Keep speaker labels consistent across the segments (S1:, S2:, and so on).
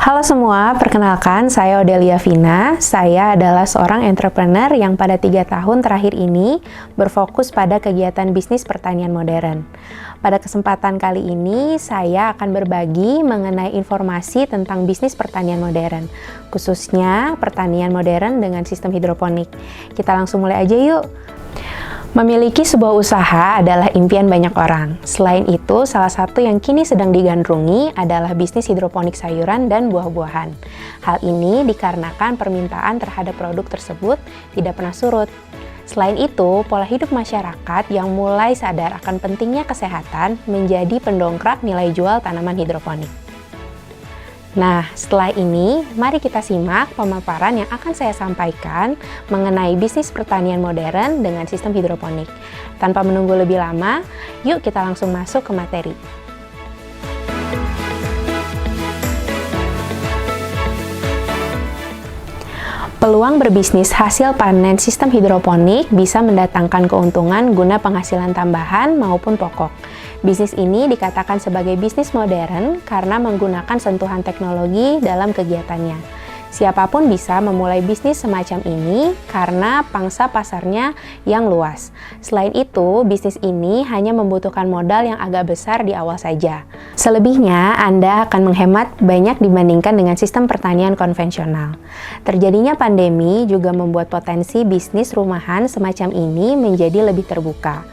S1: Halo semua, perkenalkan saya Odelia Vina. Saya adalah seorang entrepreneur yang pada 3 tahun terakhir ini berfokus pada kegiatan bisnis pertanian modern. Pada kesempatan kali ini, saya akan berbagi mengenai informasi tentang bisnis pertanian modern, khususnya pertanian modern dengan sistem hidroponik. Kita langsung mulai aja yuk! Memiliki sebuah usaha adalah impian banyak orang. Selain itu, salah satu yang kini sedang digandrungi adalah bisnis hidroponik sayuran dan buah-buahan. Hal ini dikarenakan permintaan terhadap produk tersebut tidak pernah surut. Selain itu, pola hidup masyarakat yang mulai sadar akan pentingnya kesehatan menjadi pendongkrak nilai jual tanaman hidroponik. Nah, setelah ini, mari kita simak pemaparan yang akan saya sampaikan mengenai bisnis pertanian modern dengan sistem hidroponik. Tanpa menunggu lebih lama, yuk kita langsung masuk ke materi. Peluang berbisnis hasil panen sistem hidroponik bisa mendatangkan keuntungan guna penghasilan tambahan maupun pokok. Bisnis ini dikatakan sebagai bisnis modern karena menggunakan sentuhan teknologi dalam kegiatannya. Siapapun bisa memulai bisnis semacam ini karena pangsa pasarnya yang luas. Selain itu, bisnis ini hanya membutuhkan modal yang agak besar di awal saja. Selebihnya, Anda akan menghemat banyak dibandingkan dengan sistem pertanian konvensional. Terjadinya pandemi juga membuat potensi bisnis rumahan semacam ini menjadi lebih terbuka.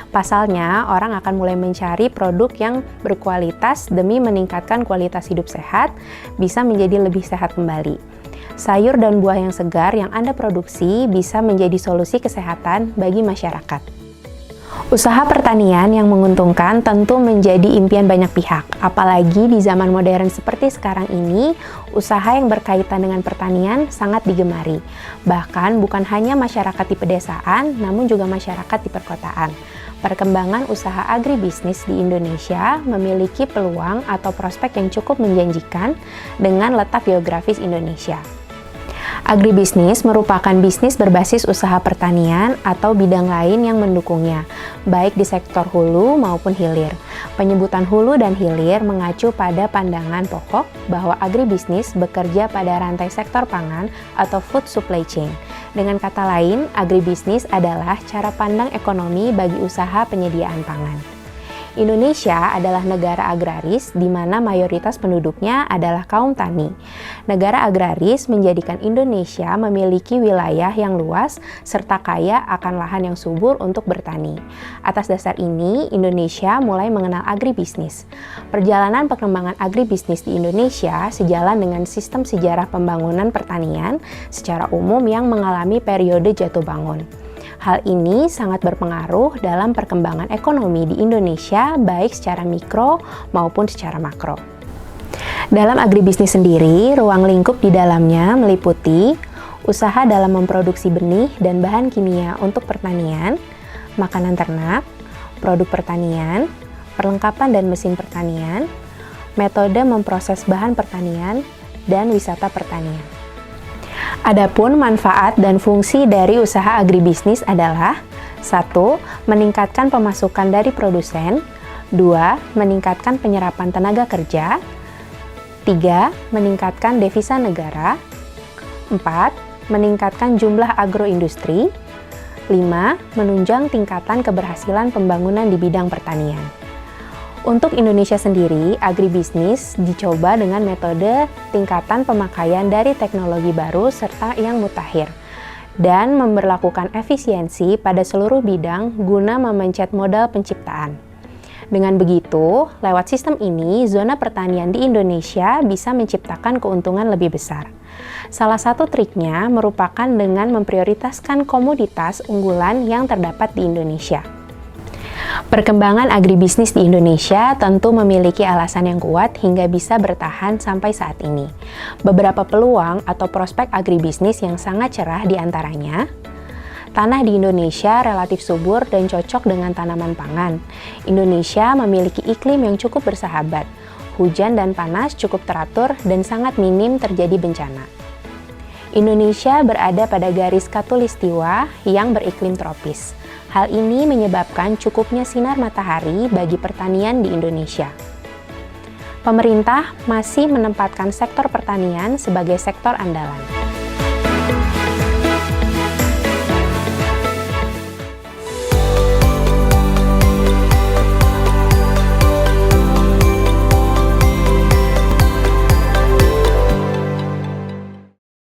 S1: Pasalnya, orang akan mulai mencari produk yang berkualitas demi meningkatkan kualitas hidup sehat, bisa menjadi lebih sehat kembali. Sayur dan buah yang segar yang Anda produksi bisa menjadi solusi kesehatan bagi masyarakat. Usaha pertanian yang menguntungkan tentu menjadi impian banyak pihak, apalagi di zaman modern seperti sekarang ini, usaha yang berkaitan dengan pertanian sangat digemari. Bahkan bukan hanya masyarakat di pedesaan, namun juga masyarakat di perkotaan. Perkembangan usaha agribisnis di Indonesia memiliki peluang atau prospek yang cukup menjanjikan dengan letak geografis Indonesia. Agribisnis merupakan bisnis berbasis usaha pertanian atau bidang lain yang mendukungnya, baik di sektor hulu maupun hilir. Penyebutan hulu dan hilir mengacu pada pandangan pokok bahwa agribisnis bekerja pada rantai sektor pangan atau food supply chain. Dengan kata lain, agribisnis adalah cara pandang ekonomi bagi usaha penyediaan pangan. Indonesia adalah negara agraris di mana mayoritas penduduknya adalah kaum tani. Negara agraris menjadikan Indonesia memiliki wilayah yang luas serta kaya akan lahan yang subur untuk bertani. Atas dasar ini, Indonesia mulai mengenal agribisnis. Perjalanan pengembangan agribisnis di Indonesia sejalan dengan sistem sejarah pembangunan pertanian secara umum yang mengalami periode jatuh bangun. Hal ini sangat berpengaruh dalam perkembangan ekonomi di Indonesia baik secara mikro maupun secara makro. Dalam agribisnis sendiri, ruang lingkup di dalamnya meliputi usaha dalam memproduksi benih dan bahan kimia untuk pertanian, makanan ternak, produk pertanian, perlengkapan dan mesin pertanian, metode memproses bahan pertanian, dan wisata pertanian. Adapun manfaat dan fungsi dari usaha agribisnis adalah 1. Meningkatkan pemasukan dari produsen, 2. Meningkatkan penyerapan tenaga kerja, 3. Meningkatkan devisa negara, 4. Meningkatkan jumlah agroindustri, 5. Menunjang tingkatan keberhasilan pembangunan di bidang pertanian. Untuk Indonesia sendiri, agribisnis dicoba dengan metode tingkatan pemakaian dari teknologi baru serta yang mutakhir dan memberlakukan efisiensi pada seluruh bidang guna memencet modal penciptaan. Dengan begitu, lewat sistem ini, zona pertanian di Indonesia bisa menciptakan keuntungan lebih besar. Salah satu triknya merupakan dengan memprioritaskan komoditas unggulan yang terdapat di Indonesia. Perkembangan agribisnis di Indonesia tentu memiliki alasan yang kuat hingga bisa bertahan sampai saat ini. Beberapa peluang atau prospek agribisnis yang sangat cerah diantaranya, tanah di Indonesia relatif subur dan cocok dengan tanaman pangan. Indonesia memiliki iklim yang cukup bersahabat, hujan dan panas cukup teratur dan sangat minim terjadi bencana. Indonesia berada pada garis khatulistiwa yang beriklim tropis. Hal ini menyebabkan cukupnya sinar matahari bagi pertanian di Indonesia. Pemerintah masih menempatkan sektor pertanian sebagai sektor andalan.